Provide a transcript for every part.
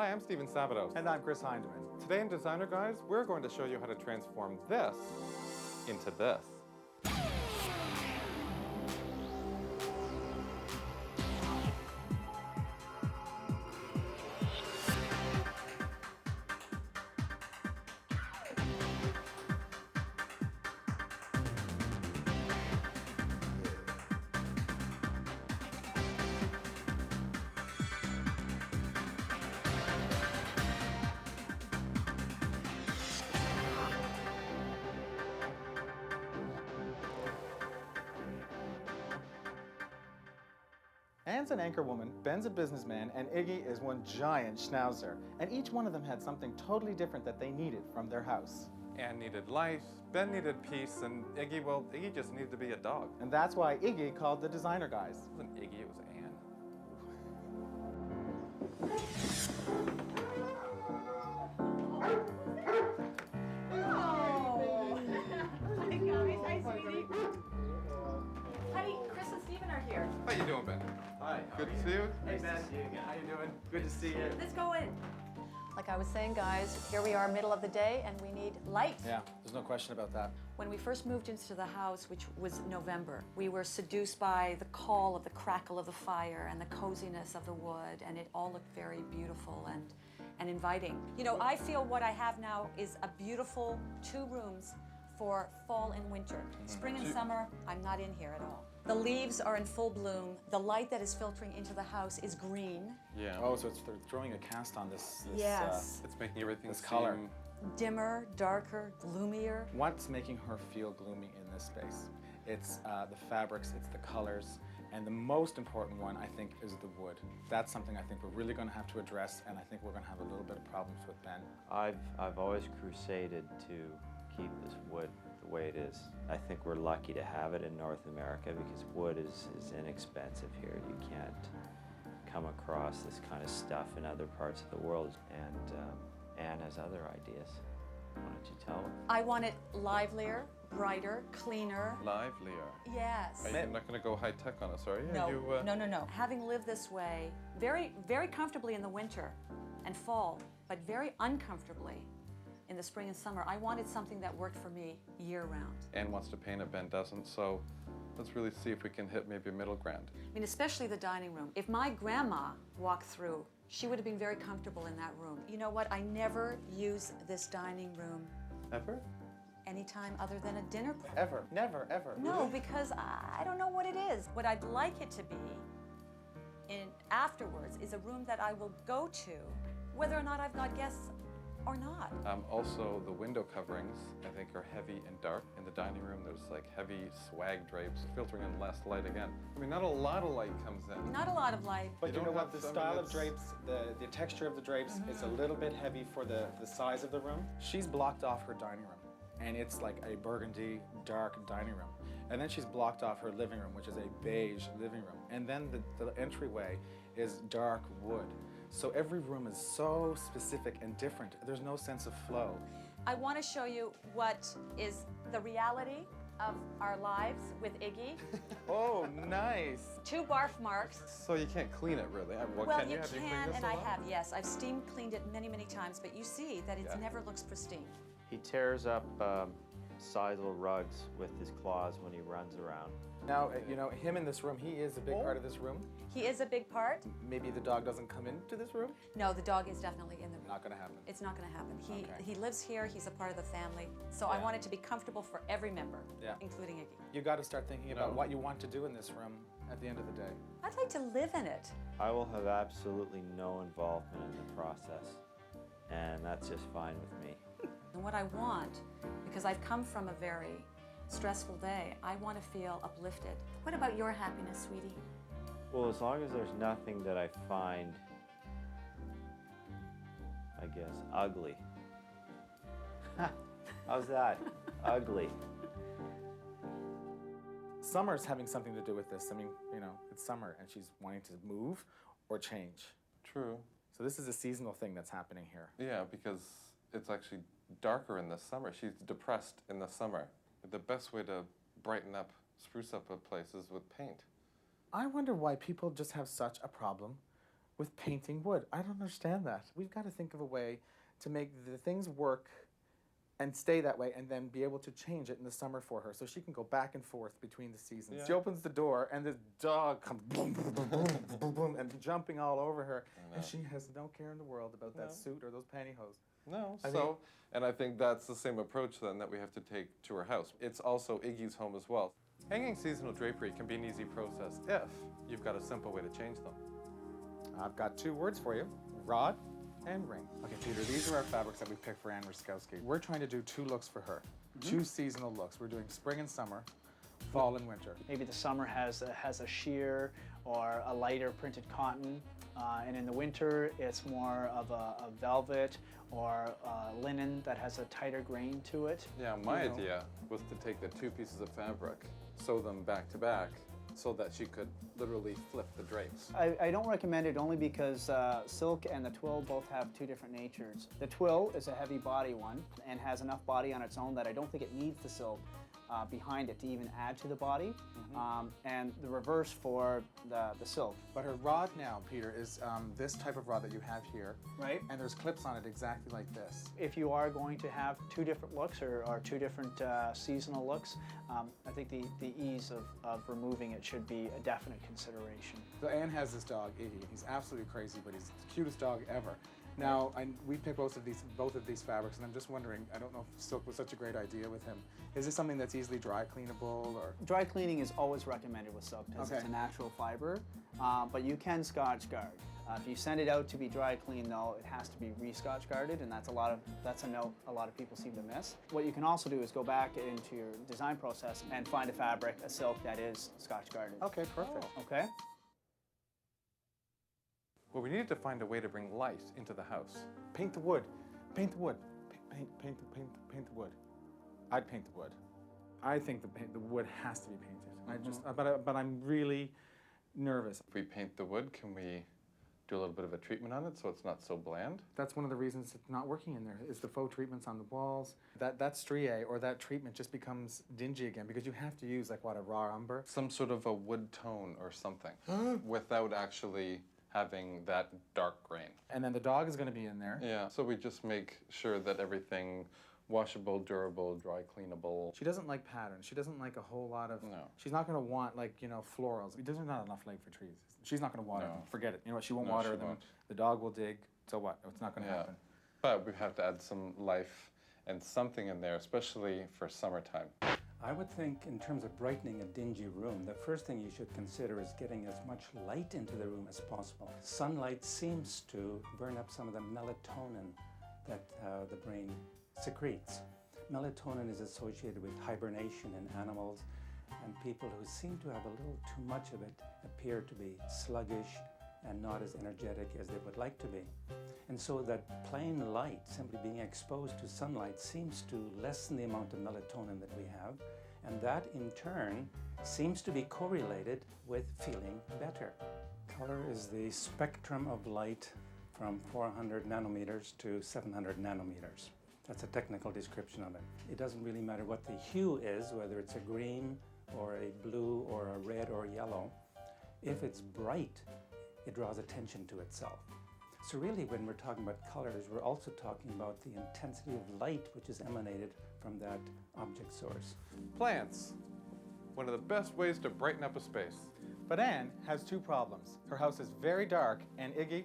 Hi, I'm Stephen Sabados. And I'm Chris Hyndman. Today in Designer Guys, we're going to show you how to transform this into this. Anne's an anchor woman, Ben's a businessman, and Iggy is one giant schnauzer. And each one of them had something totally different that they needed from their house. Anne needed life, Ben needed peace, and Iggy just needed to be a dog. And that's why Iggy called the Designer Guys. It wasn't Iggy, it was Anne. Hi guys, hi sweetie. Hi, Chris and Stephen are here. How you doing, Ben? Hi. Good to see you. Hey, Ben. How you doing? Good to see you. Let's go in. Like I was saying, guys, here we are, middle of the day, and we need light. Yeah, there's no question about that. When we first moved into the house, which was November, we were seduced by the call of the crackle of the fire and the coziness of the wood, and it all looked very beautiful and inviting. You know, I feel what I have now is a beautiful 2 rooms for fall and winter. Spring and summer, I'm not in here at all. The leaves are in full bloom. The light that is filtering into the house is green. Yeah. Oh, so they're throwing a cast on this Yes. It's making everything this color. Dimmer, darker, gloomier. What's making her feel gloomy in this space? It's the fabrics, it's the colors, and the most important one, I think, is the wood. That's something I think we're really going to have to address, and I think we're going to have a little bit of problems with Ben. I've always crusaded to keep this wood the way it is. I think we're lucky to have it in North America because wood is inexpensive here. You can't come across this kind of stuff in other parts of the world, and Anne has other ideas. Why don't you tell her? I want it livelier, brighter, cleaner. Livelier. Yes. You're not going to go high-tech on us, are you? No, no. Having lived this way, very, very comfortably in the winter and fall, but very uncomfortably in the spring and summer, I wanted something that worked for me year-round. Anne wants to paint it, Ben doesn't, so let's really see if we can hit maybe a middle ground. I mean, especially the dining room. If my grandma walked through, she would have been very comfortable in that room. You know what? I never use this dining room Ever? anytime other than a dinner party. Ever. Never, ever. No, because I don't know what it is. What I'd like it to be afterwards is a room that I will go to, whether or not I've got guests or not. Also, the window coverings, I think, are heavy and dark. In the dining room, there's like heavy swag drapes, filtering in less light again. I mean, not a lot of light comes in. Not a lot of light. But You you know don't what? have The some style of that's- drapes, the texture of the drapes is a little bit heavy for the size of the room. She's blocked off her dining room, and it's like a burgundy, dark dining room. And then she's blocked off her living room, which is a beige living room. And then the entryway is dark wood. So every room is so specific and different. There's no sense of flow. I want to show you what is the reality of our lives with Iggy. Oh, nice. 2 barf marks. So you can't clean it, really. Well, Well, can you you? Have you cleaned can, this and a I lot? have, yes. I've steam cleaned it many, many times, but you see that it Yeah. never looks pristine. He tears up sidle rugs with his claws when he runs around. Now, you know, him in this room, he is a big part of this room. He is a big part. Maybe the dog doesn't come into this room? No, the dog is definitely in the room. Not gonna happen. It's not going to happen. Okay. He lives here. He's a part of the family. So I Yeah. want it to be comfortable for every member, Yeah. including Iggy. You got to start thinking about know- what you want to do in this room at the end of the day. I'd like to live in it. I will have absolutely no involvement in the process, and that's just fine with me. And what I want, because I've come from a very stressful day, I want to feel uplifted. What about your happiness, sweetie? Well, as long as there's nothing that I find, I guess, ugly. How's that? Ugly. Summer's having something to do with this. I mean, you know, it's summer and she's wanting to move or change. True. So this is a seasonal thing that's happening here. Yeah, because it's actually darker in the summer. She's depressed in the summer. The best way to brighten up, spruce up a place is with paint. I wonder why people just have such a problem with painting wood. I don't understand that. We've got to think of a way to make the things work and stay that way, and then be able to change it in the summer for her, so she can go back and forth between the seasons. Yeah. She opens the door, and this dog comes boom, boom, boom, boom, boom, boom, and jumping all over her, and she has no care in the world about that suit or those pantyhose. No, I and I think that's the same approach then that we have to take to her house. It's also Iggy's home as well. Hanging seasonal drapery can be an easy process if you've got a simple way to change them. I've got 2 words for you: rod and ring. Okay, Peter, these are our fabrics that we picked for Anne Ruskowski. We're trying to do 2 looks for her, 2 seasonal looks. We're doing spring and summer, fall and winter. Maybe the summer has a sheer or a lighter printed cotton, and in the winter it's more of a velvet or linen that has a tighter grain to it. Yeah, my idea was to take the 2 pieces of fabric, sew them back to back, so that she could literally flip the drapes. I don't recommend it only because silk and the twill both have 2 different natures. The twill is a heavy body one and has enough body on its own that I don't think it needs the silk behind it to even add to the body, and the reverse for the silk. But her rod now, Peter, is this type of rod that you have here. Right. And there's clips on it exactly like this. If you are going to have 2 different looks or 2 different seasonal looks, I think the ease of removing it should be a definite consideration. So Anne has this dog, Iggy. He's absolutely crazy, but he's the cutest dog ever. Now, we picked both of these fabrics, and I'm just wondering, I don't know if silk was such a great idea with him. Is this something that's easily dry cleanable, or? Dry cleaning is always recommended with silk because it's a natural fiber, but you can Scotch guard. If you send it out to be dry clean, though, it has to be re-Scotch guarded, and that's a note a lot of people seem to miss. What you can also do is go back into your design process and find a fabric, a silk that is Scotch guarded. Okay, perfect. Okay. Well, we needed to find a way to bring light into the house. Paint the wood. Paint the wood. Paint the wood. I'd paint the wood. I think the wood has to be painted. But I'm really nervous. If we paint the wood, can we do a little bit of a treatment on it so it's not so bland? That's one of the reasons it's not working in there, is the faux treatments on the walls. That strie or that treatment just becomes dingy again because you have to use like what, a raw umber? Some sort of a wood tone or something without actually having that dark grain. And then the dog is going to be in there. Yeah, so we just make sure that everything washable, durable, dry cleanable. She doesn't like patterns. She doesn't like a whole lot of, No. She's not going to want like, florals. There's not enough light for trees. She's not going to water them. Forget it. You know what, she won't water them. Won't. The dog will dig. So what? It's not going to happen. But we have to add some life and something in there, especially for summertime. I would think in terms of brightening a dingy room, the first thing you should consider is getting as much light into the room as possible. Sunlight seems to burn up some of the melatonin that the brain secretes. Melatonin is associated with hibernation in animals, and people who seem to have a little too much of it appear to be sluggish and not as energetic as they would like to be. And so that plain light, simply being exposed to sunlight, seems to lessen the amount of melatonin that we have, and that in turn seems to be correlated with feeling better. Color is the spectrum of light from 400 nanometers to 700 nanometers. That's a technical description of it. It doesn't really matter what the hue is, whether it's a green or a blue or a red or yellow. If it's bright, it draws attention to itself. So really, when we're talking about colors, we're also talking about the intensity of light which is emanated from that object source. Plants. One of the best ways to brighten up a space. But Anne has 2 problems. Her house is very dark, and Iggy,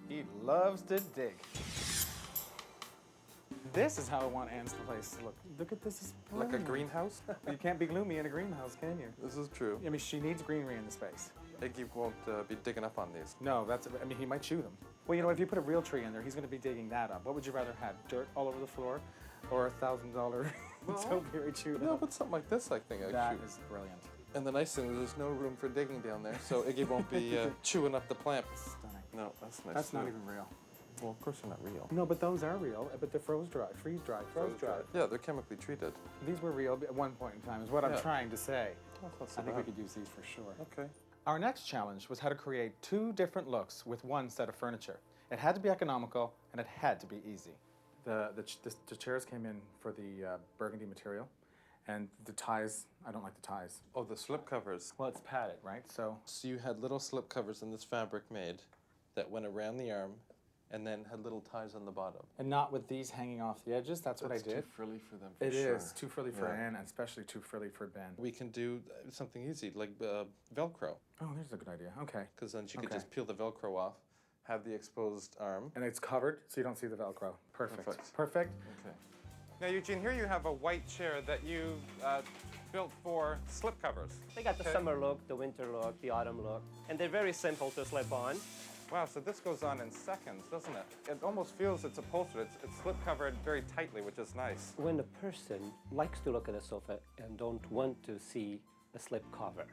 he loves to dig. This is how I want Anne's place to look. Look at this. It's Like a brilliant. greenhouse? You can't be gloomy in a greenhouse, can you? This is true. I mean, she needs greenery in the space. Iggy won't be digging up on these. No, he might chew them. Well, if you put a real tree in there, he's going to be digging that up. What would you rather have, dirt all over the floor or $1,000 topiary chewed No, up? but something like this, I think I That shoot. is brilliant. And the nice thing is there's no room for digging down there, so Iggy won't be chewing up the plant. Stunning. No, that's nice. That's not too. even real. Well, of course they're not real. No, but those are real, but they're freeze dried. Yeah, they're chemically treated. These were real at one point in time, is what I'm Yeah. trying to say. Oh, that's not so I think we bad. could use these for sure. Okay. Our next challenge was how to create 2 different looks with 1 set of furniture. It had to be economical, and it had to be easy. The chairs came in for the burgundy material, and the ties, I don't like the ties. Oh, the slip covers. Well, it's padded, right? So So you had little slip covers in this fabric made, that went around the arm and then had little ties on the bottom. And not with these hanging off the edges. That's what I did. Too frilly for them, for It sure. is too frilly for Anne, and especially too frilly for Ben. We can do something easy, like Velcro, Oh, there's a good idea. Okay. because then she could Okay. just peel the Velcro off, have the exposed arm. And it's covered, so you don't see the Velcro. Perfect. Perfect. Perfect. Okay. Now, Eugene, here you have a white chair that you built for slip covers. They got the summer look, the winter look, the autumn look, and they're very simple to slip on. Wow, so this goes on in seconds, doesn't it? It almost feels it's upholstered. It's slip covered very tightly, which is nice. When a person likes to look at a sofa and don't want to see a slip cover,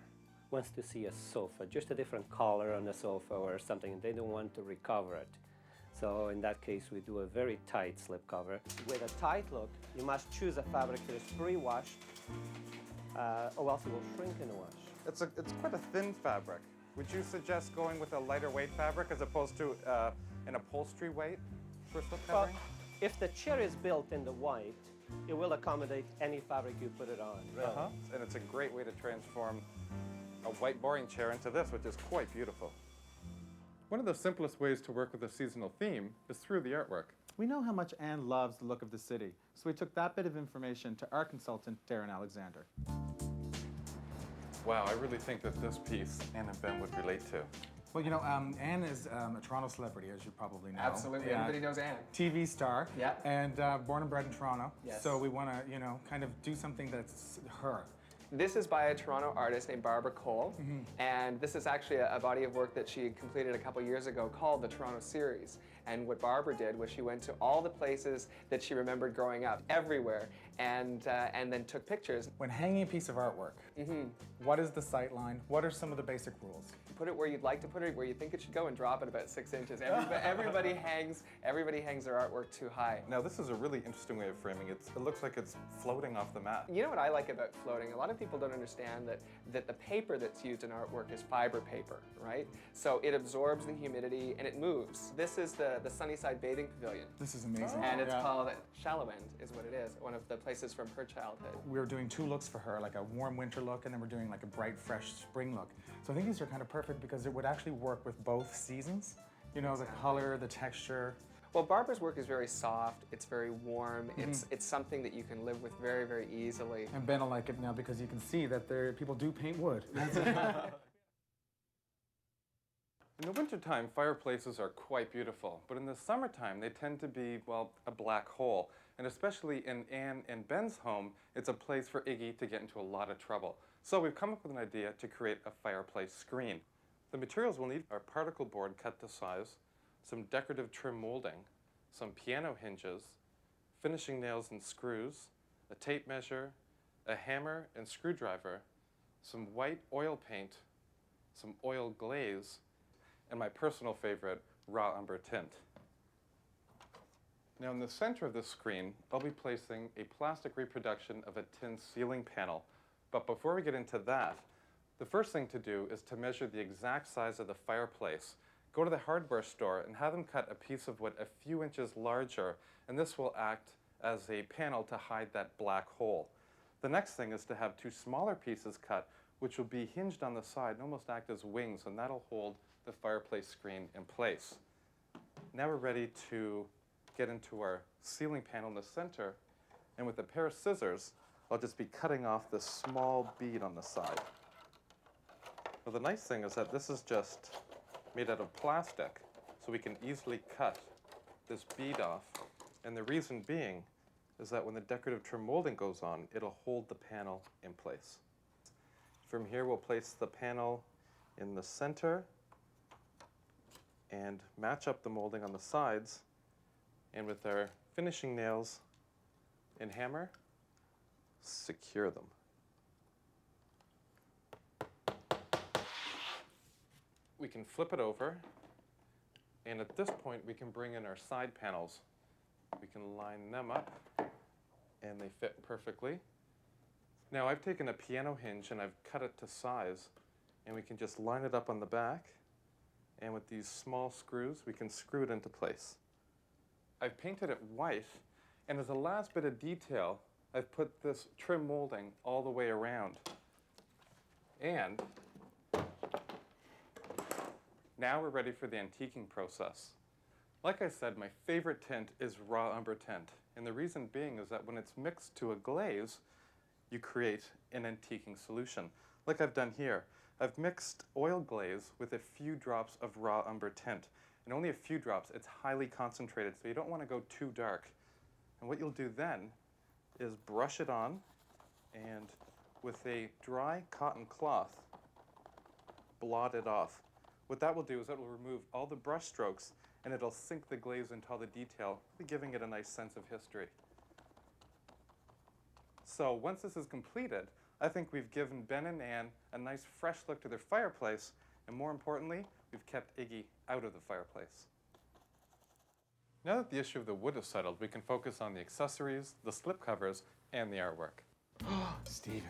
wants to see a sofa, just a different color on the sofa or something, and they don't want to recover it. So in that case, we do a very tight slip cover. With a tight look, you must choose a fabric that is pre-washed, or else it will shrink in the wash. It's quite a thin fabric. Would you suggest going with a lighter weight fabric as opposed to an upholstery weight for slip Well, covering? if the chair is built in the white, it will accommodate any fabric you put it on, really. And it's a great way to transform a white boring chair into this, which is quite beautiful. One of the simplest ways to work with a seasonal theme is through the artwork. We know how much Anne loves the look of the city, so we took that bit of information to art consultant Darren Alexander. Wow, I really think that this piece Anne and Ben would relate to. Well, you know, Anne is a Toronto celebrity, as you probably know. Absolutely, everybody knows Anne. TV star. Yeah. And born and bred in Toronto. Yes. So we want to, you know, kind of do something that's her. This is by a Toronto artist named Barbara Cole, and this is actually a body of work that she completed a couple years ago called the Toronto Series. And what Barbara did was she went to all the places that she remembered growing up, everywhere, and then took pictures. When hanging a piece of artwork, what is the sight line? What are some of the basic rules? Put it where you'd like to put it, where you think it should go, and drop it about 6 inches. Everybody hangs their artwork too high. Now, this is a really interesting way of framing it. It looks like it's floating off the mat. You know what I like about floating? A lot of people don't understand that the paper that's used in artwork is fiber paper, right? So it absorbs the humidity and it moves. This is the Sunnyside Bathing Pavilion. This is amazing. And it's called Shallow End, is what it is, one of the places from her childhood. We're doing 2 looks for her, like a warm winter look, and then we're doing like a bright, fresh spring look. So I think these are kind of perfect because it would actually work with both seasons. You know, the color, the texture. Well, Barbara's work is very soft, it's very warm, it's something that you can live with very, very easily. And Ben will like it now because you can see that people do paint wood. In the wintertime, fireplaces are quite beautiful, but in the summertime, they tend to be, well, a black hole. And especially in Anne and Ben's home, it's a place for Iggy to get into a lot of trouble. So we've come up with an idea to create a fireplace screen. The materials we'll need are particle board cut to size, some decorative trim molding, some piano hinges, finishing nails and screws, a tape measure, a hammer and screwdriver, some white oil paint, some oil glaze, and my personal favorite, raw umber tint. Now in the center of the screen, I'll be placing a plastic reproduction of a tin ceiling panel. But before we get into that, the first thing to do is to measure the exact size of the fireplace. Go to the hardware store and have them cut a piece of wood a few inches larger, and this will act as a panel to hide that black hole. The next thing is to have 2 smaller pieces cut, which will be hinged on the side and almost act as wings, and that'll hold the fireplace screen in place. Now we're ready to get into our ceiling panel in the center, and with a pair of scissors, I'll just be cutting off this small bead on the side. Well, the nice thing is that this is just made out of plastic, so we can easily cut this bead off, and the reason being is that when the decorative trim molding goes on, it'll hold the panel in place. From here, we'll place the panel in the center and match up the molding on the sides, and with our finishing nails and hammer, secure them. We can flip it over, and at this point we can bring in our side panels. We can line them up, and they fit perfectly. Now I've taken a piano hinge and I've cut it to size, and we can just line it up on the back, and with these small screws we can screw it into place. I've painted it white, and as a last bit of detail, I've put this trim molding all the way around. And Now we're ready for the antiquing process. Like I said, my favorite tint is raw umber tint. And the reason being is that when it's mixed to a glaze, you create an antiquing solution. Like I've done here. I've mixed oil glaze with a few drops of raw umber tint. And only a few drops. It's highly concentrated, so you don't want to go too dark. And what you'll do then is brush it on, and with a dry cotton cloth, blot it off. What that will do is that will remove all the brush strokes, and it'll sink the glaze into all the detail, giving it a nice sense of history. So once this is completed, I think we've given Ben and Ann a nice fresh look to their fireplace, and more importantly, we've kept Iggy out of the fireplace. Now that the issue of the wood is settled, we can focus on the accessories, the slipcovers, and the artwork. Stephen,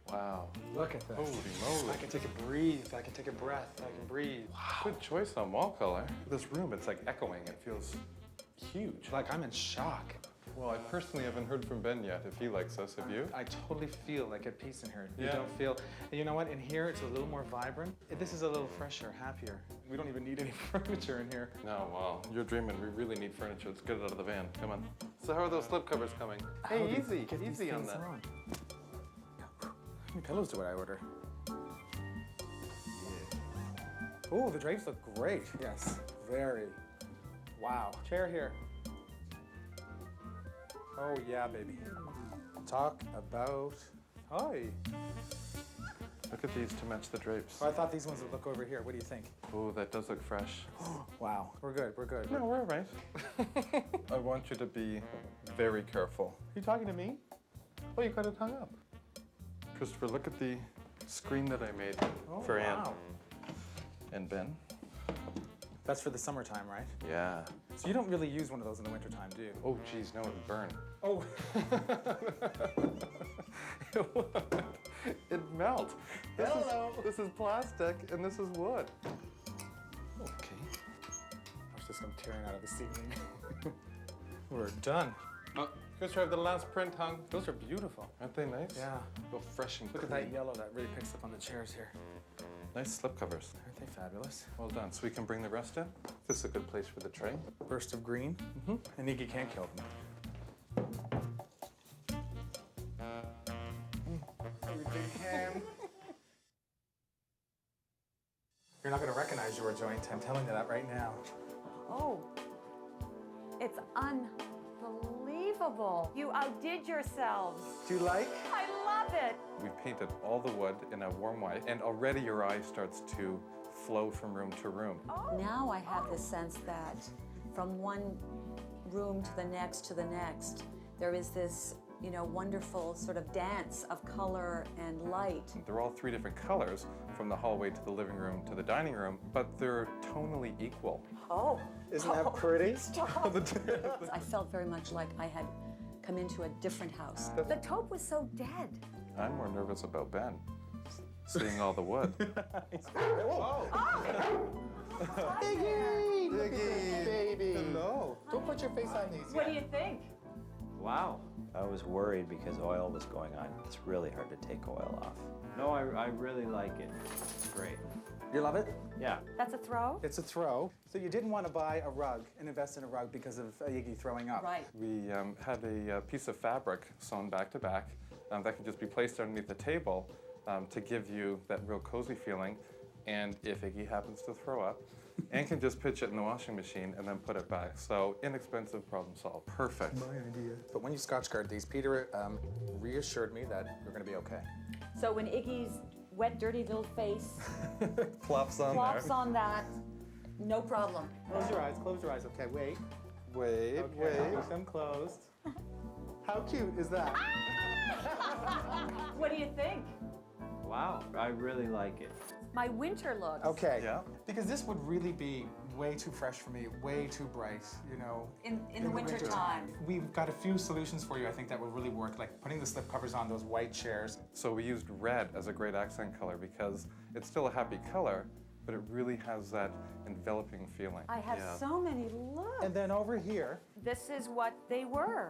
Wow. look at this. Holy moly. I can take a breathe. I can take a breath. I can breathe. Good choice on wall color. This room, it's like echoing. It feels huge. Like I'm in shock. Well, I personally haven't heard from Ben yet, if he likes us. Have you? I totally feel like at peace in here. You Yeah. don't feel, and you know what? In here, it's a little more vibrant. This is a little fresher, happier. We don't even need any furniture in here. No, well, you're dreaming. We really need furniture. Let's get it out of the van. Come on. So how are those slipcovers coming? Hey, easy. Easy on that. How many pillows do I order? Oh, the drapes look great. Yes, very. Wow. Chair here. Oh yeah, baby. Talk about. Hi. Look at these to match the drapes. Oh, I thought these ones would look over here. What do you think? Oh, that does look fresh. Wow. We're good. We're good. No, we're all right. I want you to be very careful. You talking to me? Oh, you got it hung up. Christopher, look at the screen that I made for Ann wow. and Ben. That's for the summertime, right? Yeah. So you don't really use one of those in the wintertime, do you? Oh, geez, no, it would burn. Oh. It'd melt. This is plastic and this is wood. Okay. Watch this come tearing out of the ceiling. We're done. Oh, Christopher, I have the last print hung. Those are beautiful. Aren't they nice? Yeah. Feel fresh and Look at clean. that yellow that really picks up on the chairs here. Nice slipcovers. Aren't they fabulous? Well done. So we can bring the rest in. This is a good place for the tray. Burst of green. And Iggy can't kill them. You're not going to recognize your joint. I'm telling you that right now. Oh, it's unbelievable. You outdid yourselves. Do you like? I love it. We've painted all the wood in a warm white, and already your eye starts to flow from room to room. Now I have the sense that from one room to the next, there is this, wonderful sort of dance of color and light. They're all three different colors, from the hallway to the living room to the dining room, but they're tonally equal. Oh. Isn't that pretty? Stop. I felt very much like I had come into a different house. The taupe was so dead. I'm more nervous about Ben, seeing all the wood. Iggy! Baby! Hello. Don't put your face on these What do you think? Wow. I was worried because oil was going on. It's really hard to take oil off. No, I really like it. It's great. You love it? Yeah. That's a throw? It's a throw. So you didn't want to buy a rug and invest in a rug because of Iggy throwing up. Right. We had a piece of fabric sewn back to back that can just be placed underneath the table to give you that real cozy feeling. And if Iggy happens to throw up, Anne can just pitch it in the washing machine and then put it back. So inexpensive, problem solved. Perfect. My idea. But when you Scotch guard these, Peter reassured me that you're going to be okay. So when Iggy's wet, dirty little face Plops on flops there. on that, no problem. Close your eyes. Close your eyes. Okay, wait. Wait, Okay, wait. keep them closed. How cute is that? What do you think? Wow. I really like it. My winter looks. Okay. Yeah. Because this would really be way too fresh for me, way too bright, In the winter time. We've got a few solutions for you, I think, that will really work, like putting the slip covers on those white chairs. So we used red as a great accent color because it's still a happy color, but it really has that enveloping feeling. I have Yeah. so many looks. And then over here, This is what they were.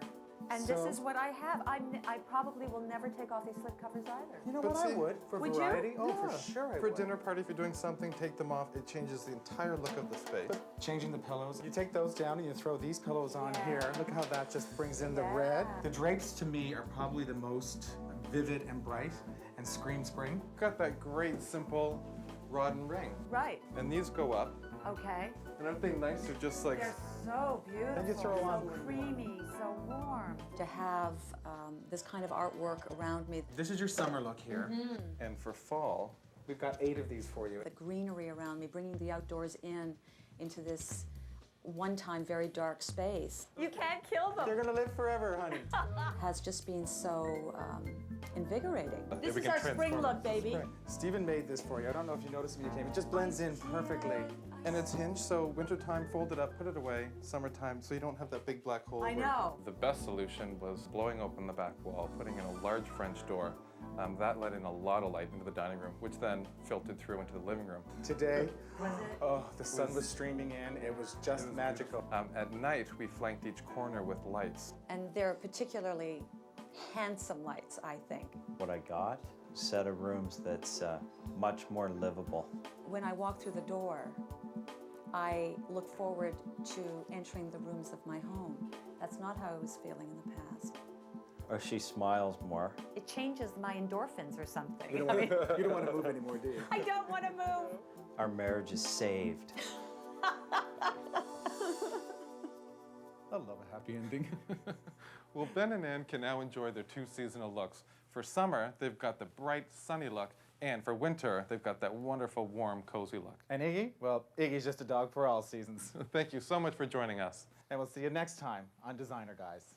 And this is what I have. I probably will never take off these slip covers either. You know But what? I see- would for Would you? variety. Oh, Yeah. for sure I For a would. dinner party, if you're doing something, take them off. It changes the entire look of the space. Changing the pillows. You take those down and you throw these pillows on Yeah. here. Look how that just brings in the red. Yeah. The drapes to me are probably the most vivid and bright and scream spring. Got that great, simple rod and ring. Right. And these go up. Okay. And aren't they nice? They're just like... They're so beautiful. Then you throw so on- creamy, so warm. To have this kind of artwork around me, This is your summer look here. And for fall, We've got 8 of these for you. the greenery around me, bringing the outdoors into this one-time very dark space. You can't kill them. They're gonna live forever, honey. Has just been so invigorating. If This we is can our spring transform look, it. baby. Stephen made this for you. I don't know if you noticed when you came. It just blends in perfectly. and it's hinged, so wintertime, fold it up, put it away. Summertime, so you don't have that big black hole. I where- know. The best solution was blowing open the back wall, putting in a large French door. That let in a lot of light into the dining room, which then filtered through into the living room. Today, oh, the sun was streaming in. It was just magical. At night, we flanked each corner with lights. And they're particularly handsome lights, I think. What I got, a set of rooms that's much more livable. When I walk through the door, I look forward to entering the rooms of my home. That's not how I was feeling in the past. Or she smiles more. It changes my endorphins or something. You don't want to move anymore, do you? I don't want to move. Our marriage is saved. I love a happy ending. Well, Ben and Ann can now enjoy their two seasonal looks. For summer, they've got the bright, sunny look, and for winter, they've got that wonderful, warm, cozy look. And Iggy? Well, Iggy's just a dog for all seasons. Thank you so much for joining us. And we'll see you next time on Designer Guys.